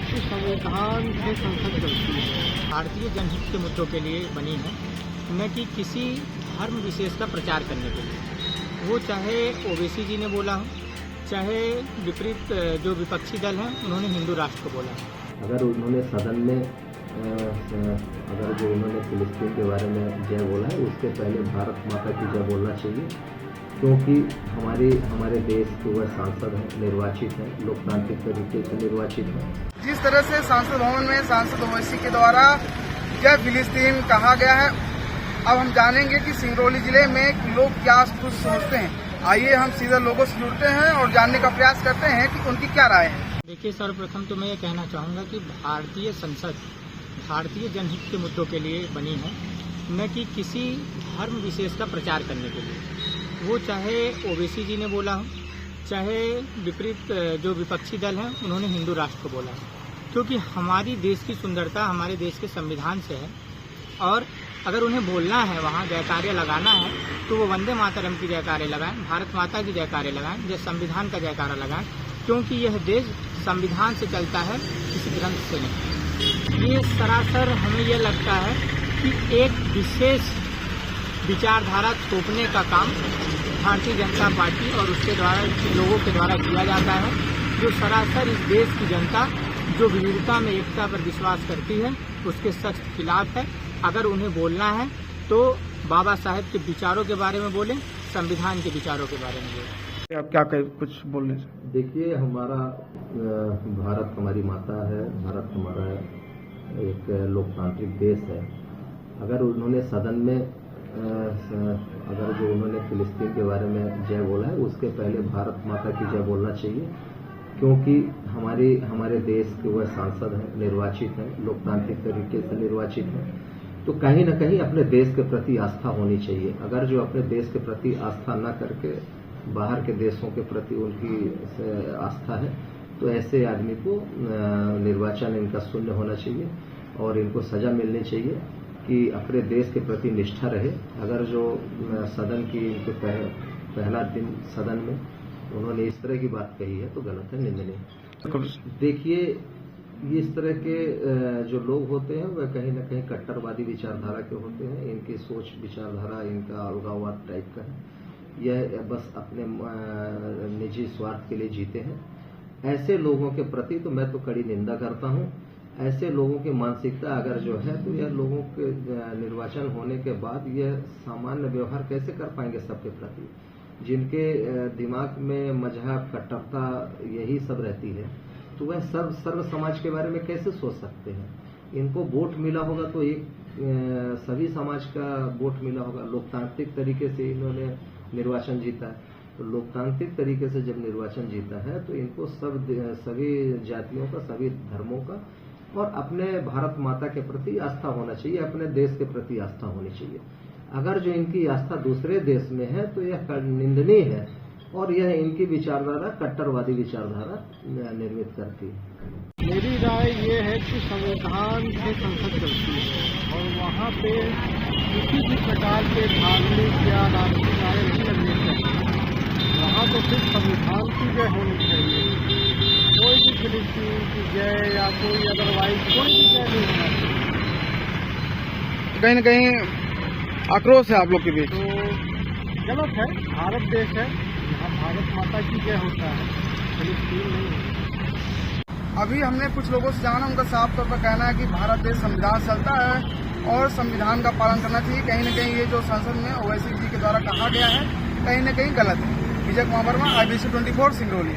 कि संविधान से संसद चलती है, भारतीय जनहित के मुद्दों के लिए बनी है, न कि किसी धर्म विशेष का प्रचार करने के लिए। वो चाहे ओवैसी जी ने बोला हो, चाहे विपरीत जो विपक्षी दल हैं उन्होंने हिंदू राष्ट्र को बोला है। अगर उन्होंने सदन में अगर जो उन्होंने फिलिस्तीन के बारे में जय बोला है, उसके पहले भारत माता की जय बोलना चाहिए, क्योंकि हमारे देश के वह सांसद हैं, निर्वाचित हैं, लोकतांत्रिक तरीके से निर्वाचित हैं। जिस तरह से संसद भवन में सांसद ओवैसी के द्वारा जय फिलिस्तीन कहा गया है, अब हम जानेंगे कि सिंगरौली जिले में लोग क्या कुछ सोचते हैं। आइए हम सीधा लोगों से जुड़ते हैं और जानने का प्रयास करते हैं कि उनकी क्या राय है। देखिए, सर्वप्रथम तो मैं ये कहना चाहूँगा कि भारतीय संसद भारतीय जनहित के मुद्दों के लिए बनी है, न कि किसी धर्म विशेष का प्रचार करने के लिए। वो चाहे ओवैसी जी ने बोला हो, चाहे विपरीत जो विपक्षी दल हैं उन्होंने हिंदू राष्ट्र को बोला है, क्योंकि हमारी देश की सुंदरता हमारे देश के संविधान से है। और अगर उन्हें बोलना है, वहाँ जयकारे लगाना है, तो वो वंदे मातरम की जयकारे लगाएं, भारत माता की जयकारे लगाएं, या संविधान का जयकारा लगाएं, क्योंकि यह देश संविधान से चलता है, किसी ग्रंथ से नहीं। ये सरासर हमें यह लगता है कि एक विशेष विचारधारा थोपने का काम भारतीय जनता पार्टी और उसके द्वारा लोगों के द्वारा किया जाता है, जो सरासर इस देश की जनता जो विविधता में एकता पर विश्वास करती है उसके सख्त खिलाफ है। अगर उन्हें बोलना है तो बाबा साहेब के विचारों के बारे में बोलें, संविधान के विचारों के बारे में बोलें। आप क्या कुछ बोलने से? देखिए, हमारा भारत हमारी माता है, भारत हमारा एक लोकतांत्रिक देश है। अगर उन्होंने सदन में अगर जो उन्होंने फिलिस्तीन के बारे में जय बोला है, उसके पहले भारत माता की जय बोलना चाहिए, क्योंकि हमारे देश के वह सांसद हैं, निर्वाचित हैं, लोकतांत्रिक तरीके से निर्वाचित हैं। तो कहीं न कहीं अपने देश के प्रति आस्था होनी चाहिए। अगर जो अपने देश के प्रति आस्था न करके बाहर के देशों के प्रति उनकी आस्था है, तो ऐसे आदमी को निर्वाचन इनका शून्य होना चाहिए और इनको सजा मिलनी चाहिए कि अपने देश के प्रति निष्ठा रहे। अगर जो सदन की इनके पहला दिन सदन में उन्होंने इस तरह की बात कही है तो गलत है, निंदनीय। देखिए, इस तरह के जो लोग होते हैं वह कहीं न कहीं कट्टरवादी विचारधारा के होते हैं। इनकी सोच विचारधारा इनका अलगाववाद टाइप का है। यह बस अपने निजी स्वार्थ के लिए जीते हैं। ऐसे लोगों के प्रति तो मैं तो कड़ी निंदा करता हूं। ऐसे लोगों की मानसिकता अगर जो है तो यह लोगों के निर्वाचन होने के बाद यह सामान्य व्यवहार कैसे कर पाएंगे सबके प्रति, जिनके दिमाग में मजहब कट्टरता यही सब रहती है, तो वह सर्व समाज के बारे में कैसे सोच सकते हैं। इनको वोट मिला होगा तो एक सभी समाज का वोट मिला होगा। लोकतांत्रिक तरीके से इन्होंने निर्वाचन जीता है, तो लोकतांत्रिक तरीके से जब निर्वाचन जीता है तो इनको सभी जातियों का, सभी धर्मों का और अपने भारत माता के प्रति आस्था होना चाहिए, अपने देश के प्रति आस्था होनी चाहिए। अगर जो इनकी आस्था दूसरे देश में है तो यह निंदनीय है और यह इनकी विचारधारा कट्टरवादी विचारधारा निर्मित करती है। मेरी राय ये है कि संविधान से संसद चलती है और वहाँ पे किसी भी प्रकार के धार्मिक या राजनीतिक कार्य नहीं लगने चाहिए। वहाँ तो सिर्फ संविधान की जय होनी चाहिए। कोई भी फिलिस्तीन की जय या कोई अदरवाइज कोई भी जय नहीं होना चाहिए। कहीं न कहीं आक्रोश है आप लोग के बीच। तो गलत है। भारत देश है, यहाँ भारत माता की जय होता है, फिलिस्तीन नहीं है। अभी हमने कुछ लोगों से जाना, उनका साफ तौर पर कहना है कि भारत देश संविधान चलता है और संविधान का पालन करना चाहिए। कहीं न कहीं ये जो संसद में ओवैसी जी के द्वारा कहा गया है, कहीं न कहीं गलत है। विजय कुमार वर्मा, IBC 24 सिंगरौली।